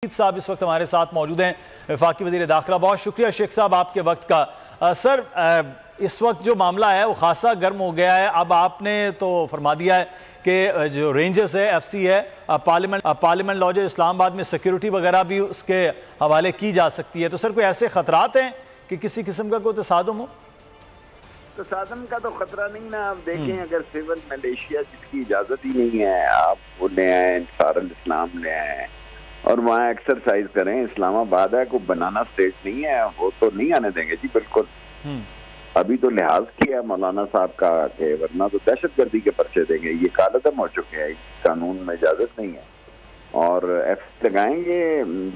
साहब इस वक्त हमारे साथ मौजूद हैं, वफाकी वज़ीर दाखिला। बहुत शुक्रिया शेख साहब आपके वक्त का। सर, इस वक्त जो मामला है वो खासा गर्म हो गया है। अब आपने तो फरमा दिया है कि जो रेंजर्स है, एफसी है, पार्लियामेंट लॉज इस्लामाबाद में सिक्योरिटी वगैरह भी उसके हवाले की जा सकती है। तो सर, कोई ऐसे खतरात हैं कि किसी किस्म का कोई तसादुम हो? तसादम का तो खतरा नहीं ना। आप देखें, अगर सिविल मलेशिया जिसकी इजाजत ही नहीं है, आप वो ले आए इंसारुल इस्लाम ले आए और वहाँ एक्सरसाइज करें। इस्लामाबाद है, कोई बनाना स्टेट नहीं है, वो तो नहीं आने देंगे जी। बिल्कुल अभी तो लिहाज किया मौलाना साहब का कि वरना तो दहशतगर्दी के पर्चे देंगे। ये कालदम हो चुके हैं, कानून में इजाजत नहीं है। और एफ लगाएंगे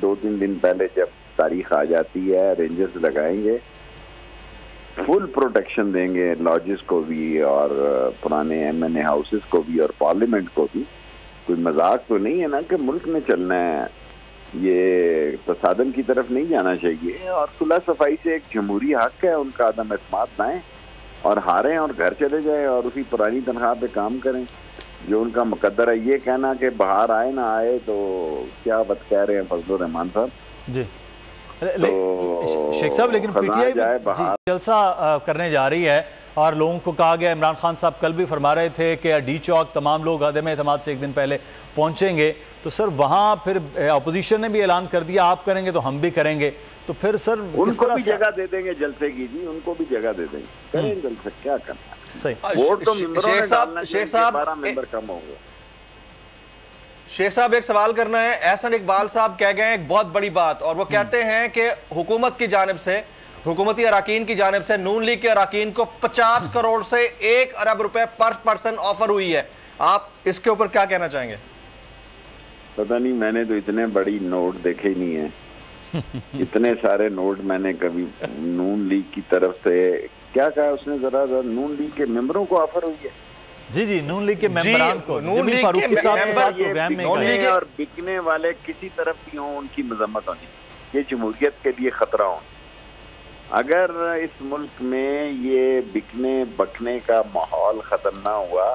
2-3 दिन पहले, जब तारीख आ जाती है रेंजर्स लगाएंगे, फुल प्रोटेक्शन देंगे लॉजेस को भी और पुराने MNA हाउसेस को भी और पार्लियामेंट को भी। कोई मजाक तो नहीं है ना कि मुल्क में चलना है, ये तसादम की तरफ नहीं जाना चाहिए। और सुलह सफाई से एक जमहूरी हक है, उनका आदम एतमाद लाएं और हारें और घर चले जाएं और उसी पुरानी तनख्वाह पे काम करें जो उनका मुकद्दर है। ये कहना कि बाहर आए ना आए, तो क्या बात कह रहे हैं फजलुर रहमान साहब जी। तो शेख साहब, लेकिन पीटीआई जलसा करने जा रही है और लोगों को कहा गया, इमरान खान साहब कल भी फरमा रहे थे कि डी चौक तमाम लोग अदम एतमाद से एक दिन पहले पहुंचेंगे। तो सर, वहां फिर अपोजिशन ने भी ऐलान कर दिया, आप करेंगे तो हम भी करेंगे। तो फिर सर उनको भी जगह दे देंगे जलसे की जी, उनको भी जगह दे देंगे, करें जलसे, क्या करना। सही वोट तो शेख साहब 12 मेंबर कम होंगे। शेख साहब, एक सवाल करना है। एहसन इकबाल साहब कह गए एक बहुत बड़ी बात, और वो कहते हैं कि हुकूमत की जानिब से, हुकूमती अराकीन की जानिब से नून लीग के अराकीन को 50 करोड़ से 1 अरब रुपए पर पर्सन ऑफर हुई है। आप इसके ऊपर क्या कहना चाहेंगे? पता नहीं, मैंने तो इतने बड़ी नोट देखे ही नहीं है। इतने सारे नोट मैंने कभी नून लीग की तरफ से, क्या कहा उसने, जरा नून लीग के मेंबरों को ऑफर हुई है? जी जी, नून लीग के मेंबरान को, नून लीग के साथ प्रोग्राम में और बिकने वाले किसी तरफ भी हों, उनकी मजम्मत होनी, ये जमहूरियत के लिए खतरा हो। अगर इस मुल्क में ये बिकने बकने का माहौल खत्म ना हुआ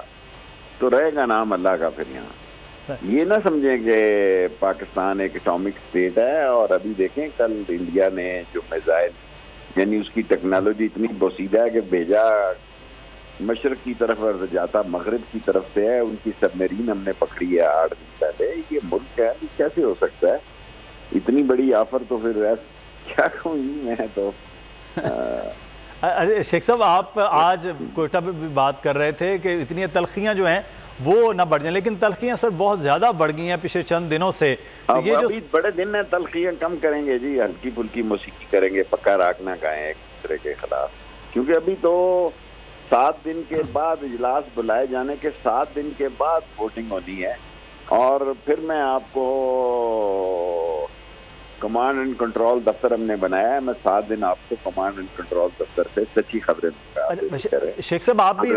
तो रहेगा नाम अल्लाह का। फिर यहाँ ये ना समझें कि पाकिस्तान एक एटॉमिक स्टेट है। और अभी देखें, कल इंडिया ने जो मिसाइल, यानी उसकी टेक्नोलॉजी इतनी बोसीदा है कि भेजा मशरक की तरफ जाता मगरिब की तरफ से है। उनकी सबमरीन हमने पकड़ी है 8 दिन पहले। ये मुल्क है, कैसे हो सकता है इतनी बड़ी ऑफर? तो फिर क्या कहूँ मैं तो। शेख साहब, आप आज कोयटा पे भी बात कर रहे थे कि इतनी तलखियां जो हैं वो ना बढ़ जाए, लेकिन तलखियां सर बहुत ज्यादा बढ़ गई हैं पिछले चंद दिनों से। तो ये जो बड़े दिन है, तलखियां कम करेंगे जी, हल्की फुल्की मौसीकी करेंगे, पक्का राग ना गाएं एक दूसरे के खिलाफ। क्योंकि अभी तो 7 दिन के बाद इजलास बुलाए जाने के 7 दिन के बाद वोटिंग होनी है। और फिर मैं आपको कमांड एंड कंट्रोल दफ्तर हमने बनाया है, मैं 7 दिन आपको कमांड एंड कंट्रोल दफ्तर से सच्ची खबरें दूंगा। शेख साहब, आप भी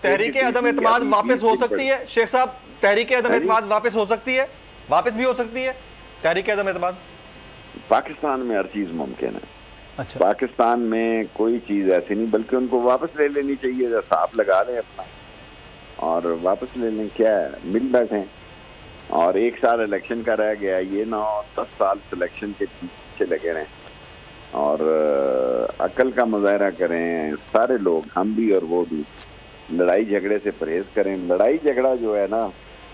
तहरीक अदम एतमाद वापस हो सकती है? शेख साहब, तहरीक अदम एतमाद वापस हो सकती है, वापस भी हो सकती है तहरीक अदम एतमाद? पाकिस्तान में हर चीज मुमकिन है। अच्छा, पाकिस्तान में कोई चीज ऐसी नहीं, बल्कि उनको वापस ले लेनी चाहिए। साफ लगा लें अपना और वापस ले लें, क्या है, मिल बैठे। और 1 साल इलेक्शन का रह गया, ये ना 10 साल सिलेक्शन के पीछे लगे रहें। और अकल का मुजाहरा करें सारे लोग, हम भी और वो भी। लड़ाई झगड़े से परहेज करें। लड़ाई झगड़ा जो है ना,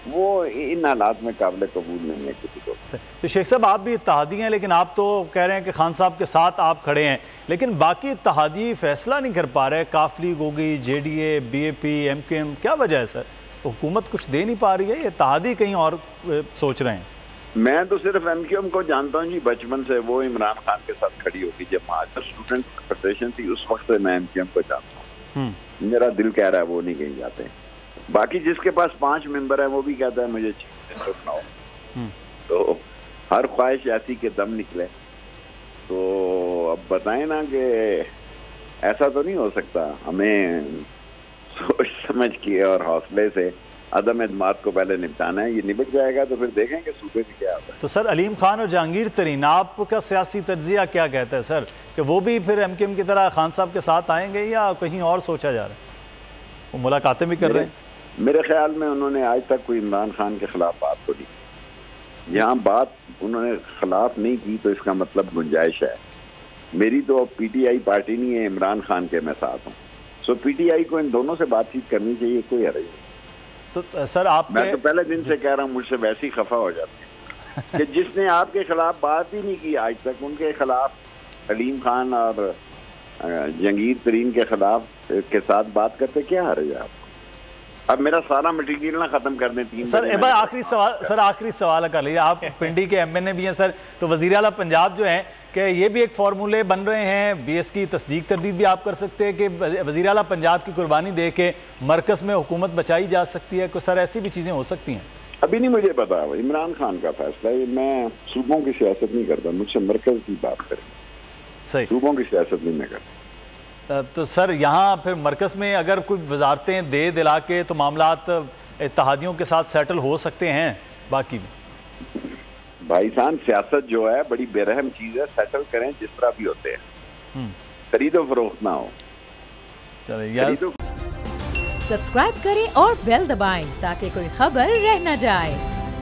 वो इन हालात में काबिल कबूल नहीं है किसी को। तो शेख साहब, आप भी इत्तेहादी हैं, लेकिन आप तो कह रहे हैं कि खान साहब के साथ आप खड़े हैं, लेकिन बाकी इत्तेहादी फैसला नहीं कर पा रहे। काफ लीग हो गई, JDA, BAP, MKM, क्या वजह है सर? हुकूमत कुछ दे नहीं पा रही है, ये इत्तेहादी कहीं और सोच रहे हैं? मैं तो सिर्फ MKM को जानता हूँ जी बचपन से। वो इमरान खान के साथ खड़ी होगी जब महाजर स्टूडेंट फेडरेशन थी, उस वक्त से मैं MKM को जानता हूँ। मेरा दिल कह रहा है वो नहीं कहीं जाते। बाकी जिसके पास 5 मेंबर है वो भी कहता है मुझे चीफ मिनिस्टर बनाओ। तो हर ख्वाहिश ऐसी के दम निकले। तो अब बताएं ना कि ऐसा तो नहीं हो सकता। हमें सोच समझ के और हौसले से अदम एतमाद को पहले निपटाना है। ये निपट जाएगा तो फिर देखेंगे सूबे में क्या होता है। तो सर, अलीम खान और जहांगीर तरीन, आपका सियासी तज्जिया क्या कहता है सर, कि वो भी फिर MKM की तरह खान साहब के साथ आएंगे या कहीं और सोचा जा रहा है? वो मुलाकातें भी कर रहे हैं? मेरे ख्याल में उन्होंने आज तक कोई इमरान खान के खिलाफ बात को नहीं। यहाँ बात उन्होंने खिलाफ नहीं की तो इसका मतलब गुंजाइश है। मेरी तो पीटीआई पार्टी नहीं है, इमरान खान के मैं साथ हूँ। सो पीटीआई को इन दोनों से बातचीत करनी चाहिए, कोई हर्ज नहीं। तो सर आप मैं तो पहले दिन से कह रहा हूँ, मुझसे वैसे ही खफा हो जाते हैं कि जिसने आपके खिलाफ बात ही नहीं की आज तक, उनके खिलाफ सलीम खान और जंगीर तरीन के खिलाफ के साथ बात करते क्या हर्ज है आपको? अब मेरा सारा मटेरियल ना खत्म कर दें। 3 सर एक बार आखिरी सवाल, सर आखिरी सवाल कर लीजिए। आप पिंडी के एमएनए भी हैं सर, तो वज़ीर आला पंजाब जो हैं कि ये भी एक फार्मूले बन रहे हैं, बीएस की तस्दीक तरदीद भी आप कर सकते हैं कि वज़ीर आला पंजाब की कुर्बानी दे के मरकज़ में हुकूमत बचाई जा सकती है। सर ऐसी भी चीज़ें हो सकती हैं? अभी नहीं मुझे पता, इमरान खान का फैसला है। मैं सूबों की सियासत नहीं करता, मुझसे मरकज़ की बात करें। सही, सूबों की सियासत नहीं मैं करता। तो सर यहाँ फिर मरकज़ में अगर कोई वजारतें दे दिला के तो मामलात इत्तेहादियों के साथ सेटल हो सकते हैं। बाकी भी भाई साहब सियासत जो है बड़ी बेरहम चीज़ है, सेटल करें जिस तरह भी होते हैं, खरीदो फरोख्त ना हो। चलिए सब्सक्राइब करें और बेल दबाएं ताकि कोई खबर रह न जाए।